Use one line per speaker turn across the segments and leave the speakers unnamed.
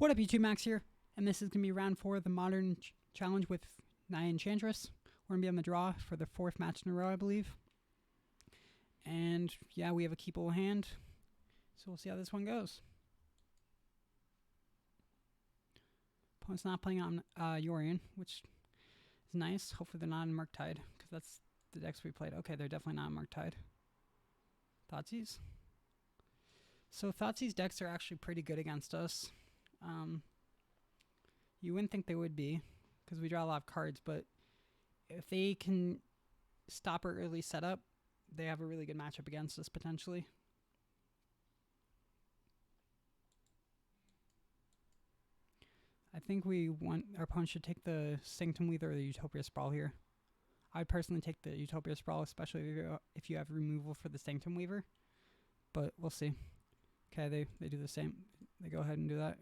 What up, YouTube? Max here, and this is going to be round 4 of the Modern Challenge with Enchantress. We're going to be on the draw for the 4th match in a row, I believe. And yeah, we have a keepable hand, so we'll see how this one goes. Opponent's not playing on Yorion, which is nice. Hopefully they're not in Murktide, because that's the decks we played. Okay, they're definitely not in Murktide. Thoughtseize. So Thoughtseize decks are actually pretty good against us. You wouldn't think they would be, because we draw a lot of cards, but if they can stop our early setup, they have a really good matchup against us, potentially. I think our opponent should take the Sanctum Weaver or the Utopia Sprawl here. I'd personally take the Utopia Sprawl, especially if you have removal for the Sanctum Weaver, but we'll see. Okay, they do the same. They go ahead and do that.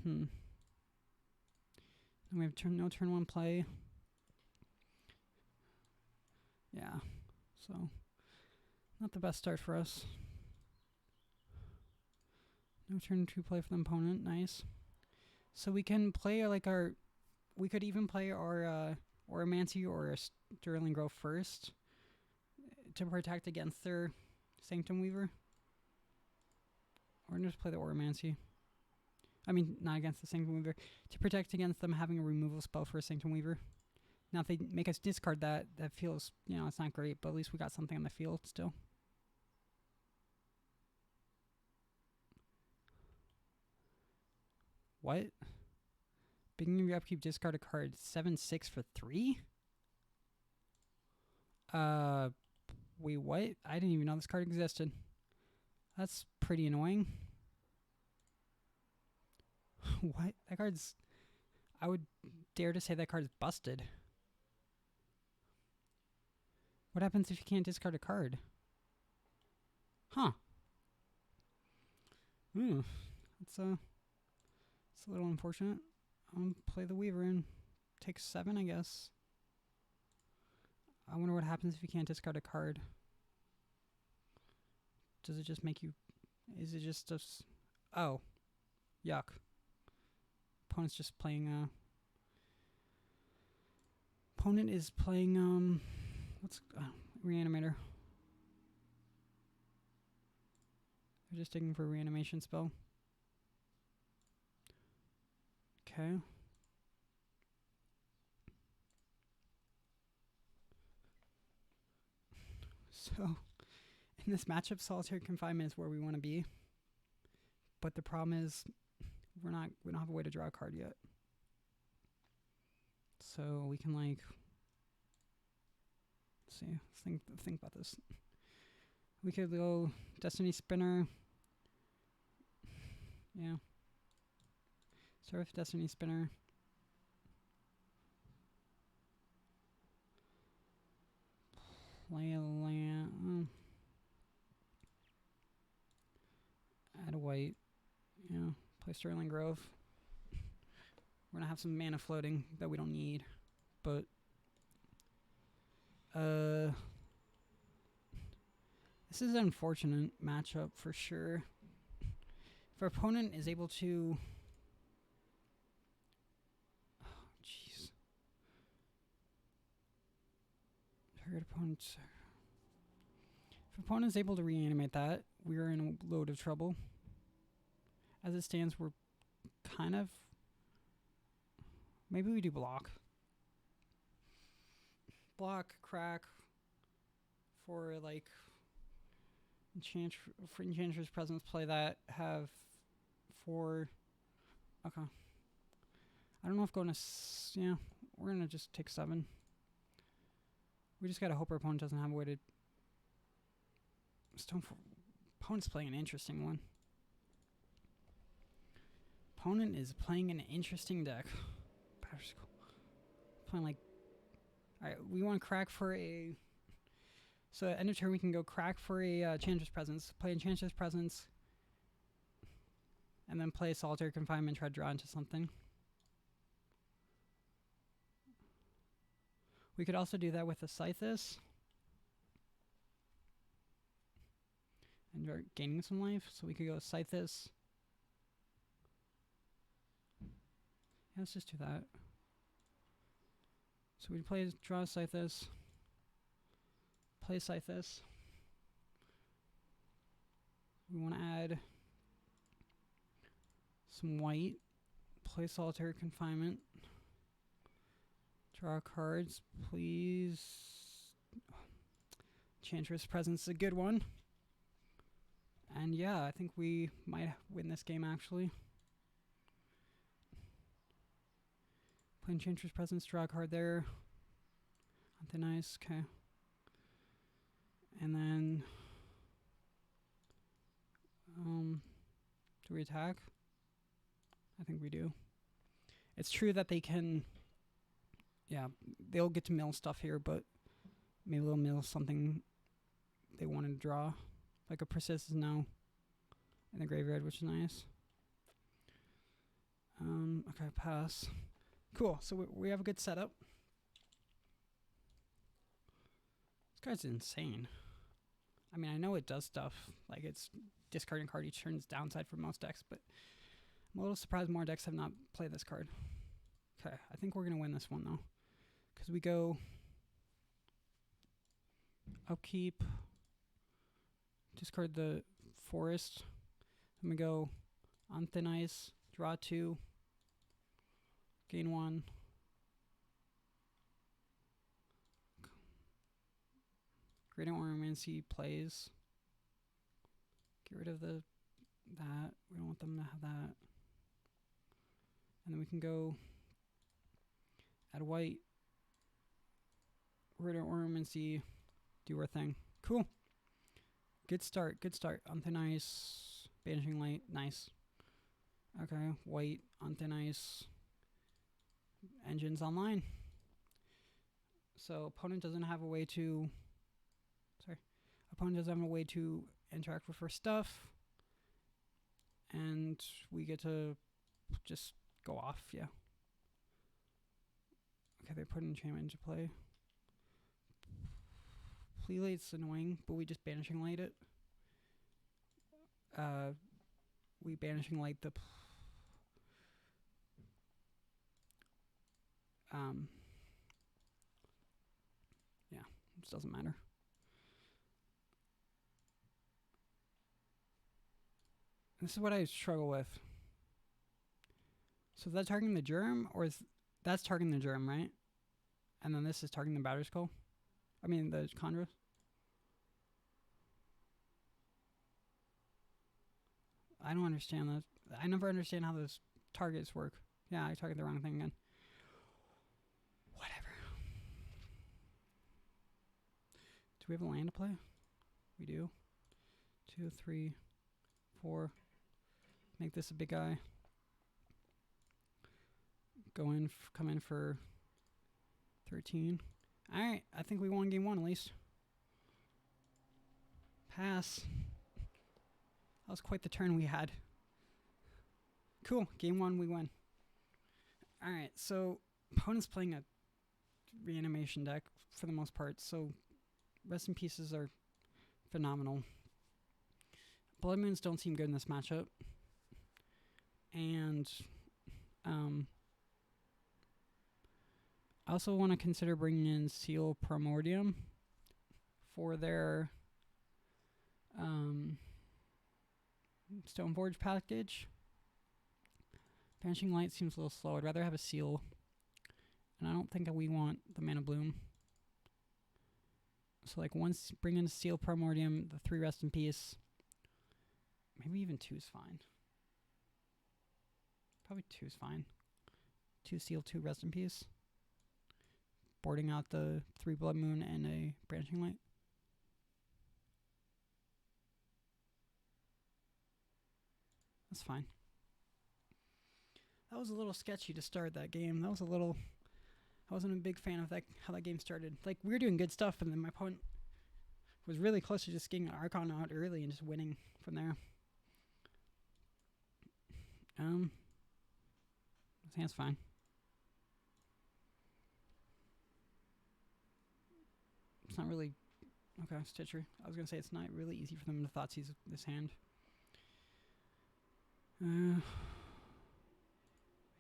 And we have no turn 1 play. Yeah, so not the best start for us. No turn 2 play for the opponent. Nice. So we can play we could even play our Auramancy or a Sterling Grove first to protect against their Sanctum Weaver. Or just play the Auramancy. I mean, not against the Sanctum Weaver. To protect against them having a removal spell for a Sanctum Weaver. Now, if they make us discard that feels, it's not great, but at least we got something on the field still. What? Beginning of your upkeep, discard a card. 7/6 for 3? Wait, what? I didn't even know this card existed. That's pretty annoying. What? That card's... I would dare to say that card's busted. What happens if you can't discard a card? Huh. It's a little unfortunate. I'll play the Weaver and take 7, I guess. I wonder what happens if you can't discard a card. Does it just make you... Is it just a... Oh. Yuck. Opponent's just playing... Opponent is playing... What's... Reanimator. They're just digging for a reanimation spell. Okay. So, in this matchup, Solitary Confinement is where we want to be. But the problem is, we don't have a way to draw a card yet. So we can let's see, think about this. We could go Destiny Spinner. Yeah. Start with Destiny Spinner. Play a land. Add a white. Yeah. Play Sterling Grove. We're gonna have some mana floating that we don't need, but this is an unfortunate matchup for sure. If our opponent is able to... Oh, jeez. Target opponent... If opponent is able to reanimate that, we're in a load of trouble. As it stands, we're kind of... Maybe we do block. Block, crack, for Enchantress Presence, play that, have 4... Okay. I don't know if going to... Yeah, we're going to just take 7. We just got to hope our opponent doesn't have a way to... Opponent's playing an interesting one. Opponent is playing an interesting deck. Playing Alright, we want to crack for a... So at end of turn we can go crack for a Enchantress Presence, play Enchantress Presence, and then play Solitary Confinement, try to draw into something. We could also do that with a Sythis. And we're gaining some life, so we could go Sythis, Yeah, let's just do that. So we play draw Sythis. Play Sythis. We want to add some white. Play Solitary Confinement. Draw cards, please. Enchantress Presence is a good one. And yeah, I think we might win this game actually. Play Enchantress Presence, draw a card there. Something nice, okay. And then do we attack? I think we do. It's true that they can, yeah, they'll get to mill stuff here, but maybe they'll mill something they wanted to draw. Like a Persist is now in the graveyard, which is nice. Okay, pass. Cool, so we have a good setup. This guy's insane. I mean, I know it does stuff, like it's discarding card each turn's downside for most decks, but I'm a little surprised more decks have not played this card. Okay, I think we're going to win this one, though. Because we go upkeep, discard the forest, then we go on thin ice, draw 2, gain 1. Greater Auramancy plays. Get rid of that. We don't want them to have that. And then we can go add white. Greater Auramancy, do our thing. Cool. Good start. Good start. On thin ice. Banishing Light. Nice. Okay. White on thin ice. Engines online. So opponent doesn't have a way to. Opponent doesn't have a way to interact with her stuff. And we get to just go off. Yeah. Okay, they put an enchantment into play. Plea Light's annoying, but we just Banishing Light it. We Banishing Light the... yeah, it just doesn't matter. This is what I struggle with. So is that targeting the germ, or is that's targeting the germ, right? And then this is targeting the Battery Skull? I mean, the Chondros? I don't understand that. I never understand how those targets work. Yeah, I target the wrong thing again. Whatever. Do we have a land to play? We do. 2, 3, 4. Make this a big guy. Go in, come in for 13. Alright, I think we won game 1 at least. Pass. That was quite the turn we had. Cool, game 1 we win. Alright, so opponent's playing a reanimation deck for the most part, so rest in pieces are phenomenal. Blood Moons don't seem good in this matchup. And I also want to consider bringing in Seal of Primordium for their Stoneforge package. Banishing Light seems a little slow. I'd rather have a Seal. And I don't think that we want the Mana Bloom. So like once bring in Seal of Primordium, the 3 rest in peace. Maybe even 2 is fine. Probably 2 is fine. 2 Seal, 2 rest in peace. Boarding out the 3 Blood Moon and a Banishing Light. That's fine. That was a little sketchy to start that game. That was a little... I wasn't a big fan of that how that game started. Like, we were doing good stuff, and then my opponent was really close to just getting an Archon out early and just winning from there. This hand's fine. It's not really... Okay, Stitcher. I was going to say it's not really easy for them to Thoughtseize this hand.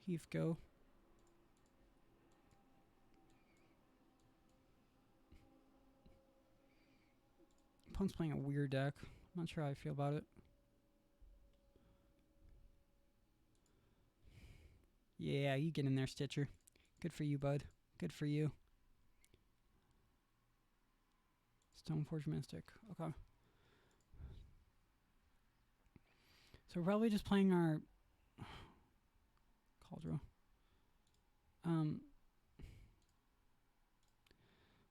Heath go. Opponent's playing a weird deck. I'm not sure how I feel about it. Yeah, you get in there, Stitcher. Good for you, bud. Good for you. Stoneforge Mystic. Okay. So we're probably just playing our Cauldron.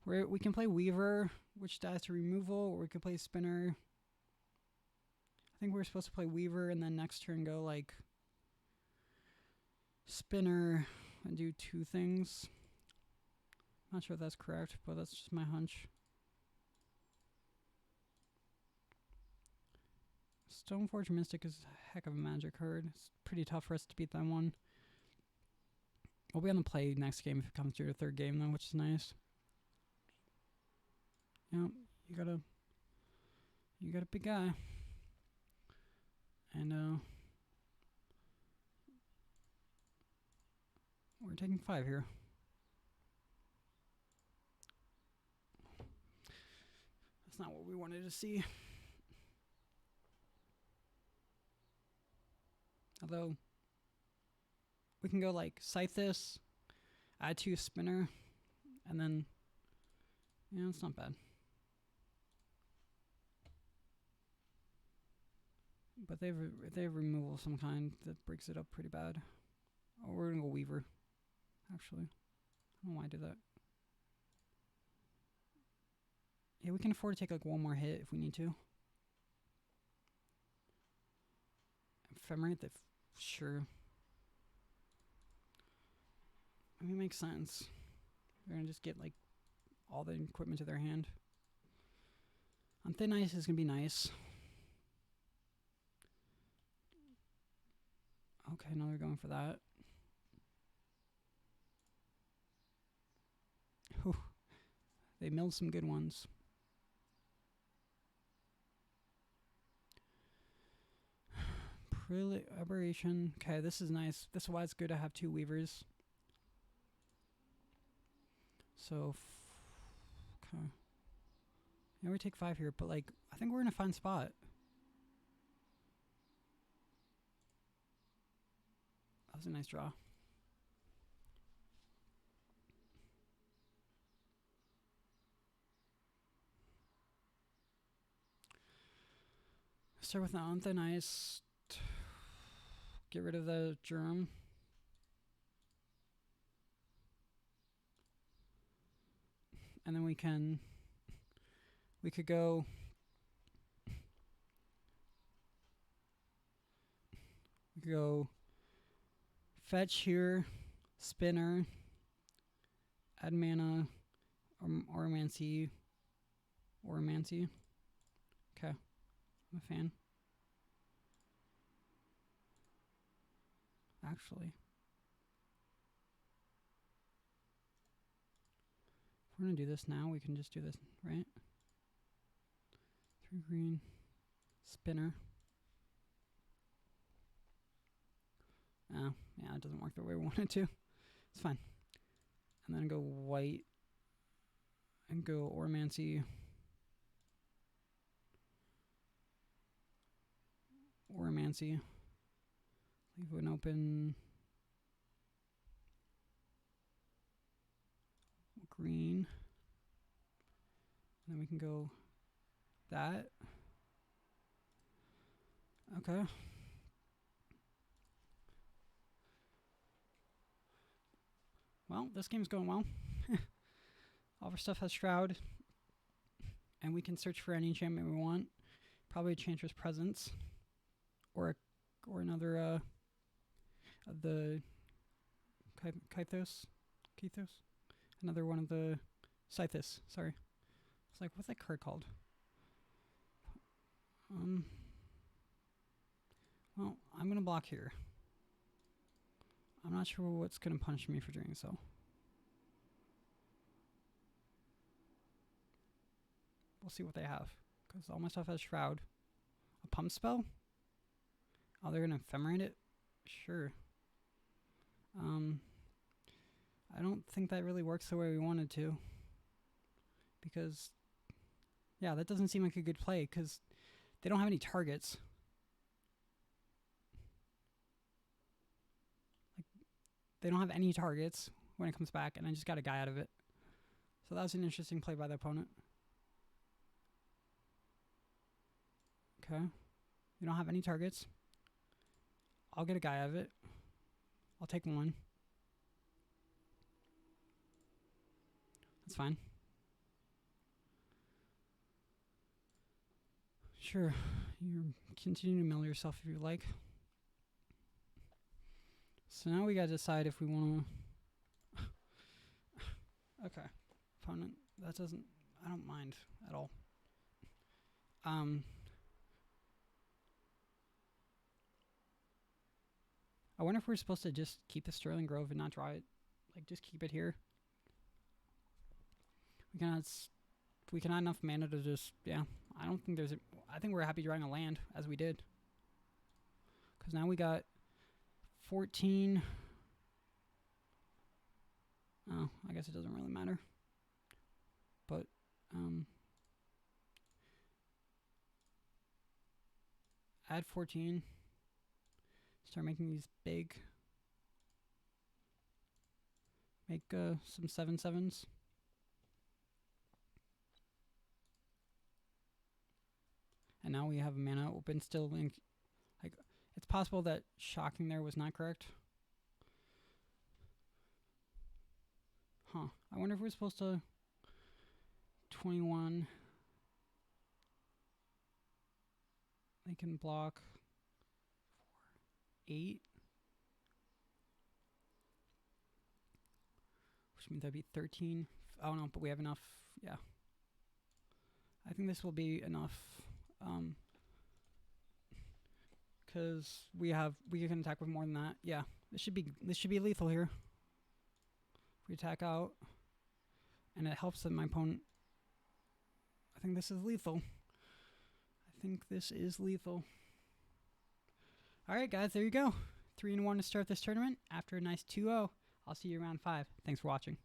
We can play Weaver, which dies to removal, or we could play Spinner. I think we're supposed to play Weaver and then next turn go like Spinner and do 2 things. Not sure if that's correct, but that's just my hunch. Stoneforge Mystic is a heck of a magic card. It's pretty tough for us to beat that one. We'll be on the play next game if it comes to your 3rd game though, which is nice. Yep, you got a big guy. And we're taking 5 here. That's not what we wanted to see. Although, we can go like Sythis, add 2 Spinner, and then, yeah, it's not bad. But they have removal of some kind that breaks it up pretty bad. Oh, we're gonna go Weaver, actually. I don't know why I did that. Yeah, we can afford to take like 1 more hit if we need to. Ephemerate the... Sure. I mean, it makes sense. They're gonna just get like all the equipment to their hand. On Thin Ice is gonna be nice. Okay, now they're going for that. Whew. They milled some good ones. Aberration. Okay, this is nice. This is why it's good to have 2 Weavers. So, okay. Yeah, we take 5 here, but like, I think we're in a fine spot. That was a nice draw. Start with the On Thin Ice. Get rid of the Germ. And then we could go fetch here, Spinner, add mana, Auramancy. Okay, I'm a fan. Actually, if we're gonna do this now, we can just do this, right? 3 green, Spinner. Oh, yeah, it doesn't work the way we want it to. It's fine. And then go white and go Auramancy. Leave one open. Green. And then we can go that. Okay. Well, this game's going well. All of our stuff has Shroud. And we can search for any enchantment we want. Probably Enchantress Presence. Or another the Kythos. Another one of the Sythis, sorry. It's like, what's that card called? Well, I'm gonna block here. I'm not sure what's gonna punish me for doing so. We'll see what they have. Because all my stuff has Shroud. A pump spell? Oh, they're gonna ephemerate it? Sure. I don't think that really works the way we wanted to. Because, Yeah, that doesn't seem like a good play because they don't have any targets. Like, they don't have any targets when it comes back, and I just got a guy out of it. So that was an interesting play by the opponent. Okay. We don't have any targets. I'll get a guy out of it. I'll take one. That's fine. Sure. You continue to mill yourself if you like. So now we gotta decide if we want to... Okay. Opponent. That doesn't... I don't mind at all. I wonder if we're supposed to just keep the Sterling Grove and not draw it. Like, just keep it here. We can add enough mana to just... Yeah. I don't think there's a... I think we're happy drawing a land, as we did. Because now we got 14... Oh, I guess it doesn't really matter. But, add 14. Start making these big. Make some 7/7s. And now we have mana open still. Like, it's possible that shocking there was not correct. Huh. I wonder if we're supposed to 21. They can block 8. Which means that'd be 13. Oh no, but we have enough. Yeah. I think this will be enough. Because we can attack with more than that. Yeah. This should be lethal here. If we attack out and it helps that my opponent. I think this is lethal. Alright guys, there you go. 3-1 to start this tournament after a nice 2-0. I'll see you around 5. Thanks for watching.